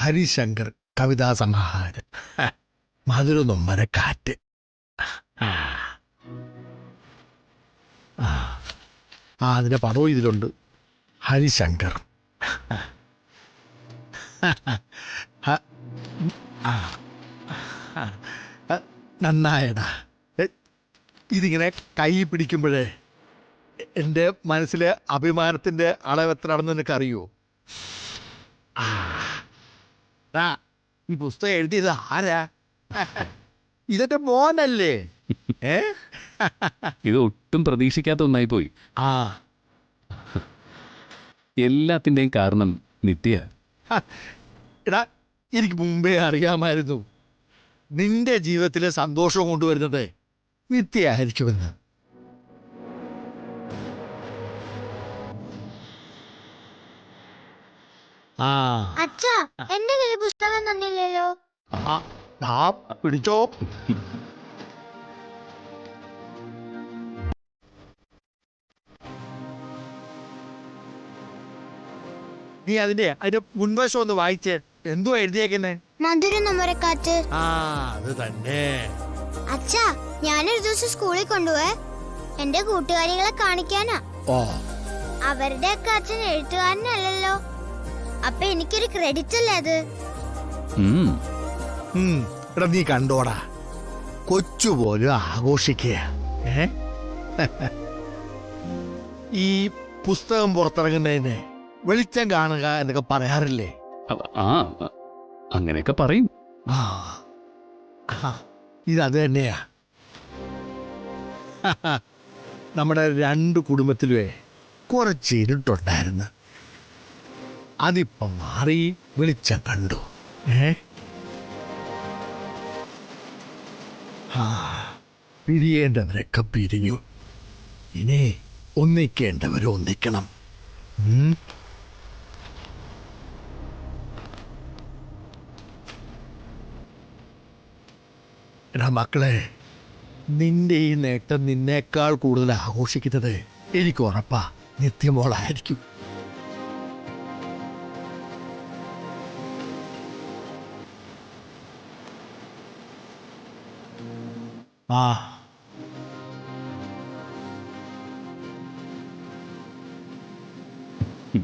ഹരിശങ്കർ കവിതാ സമാഹാരം. മധുര നൊമ്പര കാറ്റ്. അതിൻ്റെ പദവും ഇതിലുണ്ട്. ഹരിശങ്കർ. നന്നായടാ. ഇതിങ്ങനെ കൈ പിടിക്കുമ്പോഴേ എൻ്റെ മനസ്സിലെ അഭിമാനത്തിൻ്റെ അളവെത്രയാണെന്ന് നിനക്കറിയോ? ഈ പുസ്തകം എഴുതിയത് ആരാ? ഇതെന്റെ മോനല്ലേ? ഇത് ഒട്ടും പ്രതീക്ഷിക്കാത്ത ഒന്നായി പോയി. എല്ലാത്തിൻ്റെയും കാരണം നിത്യ. എടാ, എനിക്ക് മുമ്പേ അറിയാമായിരുന്നു നിന്റെ ജീവിതത്തിലെ സന്തോഷം കൊണ്ടുവരുന്നത് നിത്യയായിരിക്കുമെന്ന്. അച്ഛാ, എന്റെ കയ്യിൽ പുസ്തകം തന്നില്ലല്ലോ. പിടിച്ചോ. നീ അതിന്റെ മുൻവശം ഒന്ന് വായിച്ചേ. എന്തുവാ എഴുതിയേക്കുന്നേ? മധുര നൊമ്പരക്കാറ്റ്. അത് തന്നെ. അച്ഛാ, ഞാനൊരു ദിവസം സ്കൂളിൽ കൊണ്ടുപോയേ എന്റെ കൂട്ടുകാരികളെ കാണിക്കാനാ. അവരുടെ ഒക്കെ അച്ഛൻ എഴുത്തുകാരനല്ലല്ലോ. അപ്പൊ എനിക്കൊരു ക്രെഡിറ്റ് അല്ലേ അത്? എടാ, നീ കണ്ടോടാ, കൊച്ചുപോലും ആഘോഷിക്കുക. ഈ പുസ്തകം പുറത്തിറങ്ങുന്നതിന് വെളിച്ചം കാണുക എന്നൊക്കെ പറയാറില്ലേ? അങ്ങനെയൊക്കെ പറയും. ഇതത് തന്നെയാ. നമ്മുടെ രണ്ട് കുടുംബത്തിലുമേ കുറച്ച് ഇരുട്ടുണ്ടായിരുന്നു. അതിപ്പം മാറി വെളിച്ചം കണ്ടു. പിരിയേണ്ടവരൊക്കെ പിരിഞ്ഞു. ഇനി ഒന്നിക്കേണ്ടവർ ഒന്നിക്കണം. എടാ മക്കളെ, നിന്റെ ഈ നേട്ടം നിന്നേക്കാൾ കൂടുതൽ ആഘോഷിക്കുന്നത് എനിക്ക് ഉറപ്പാ നിത്യമോളായിരിക്കും.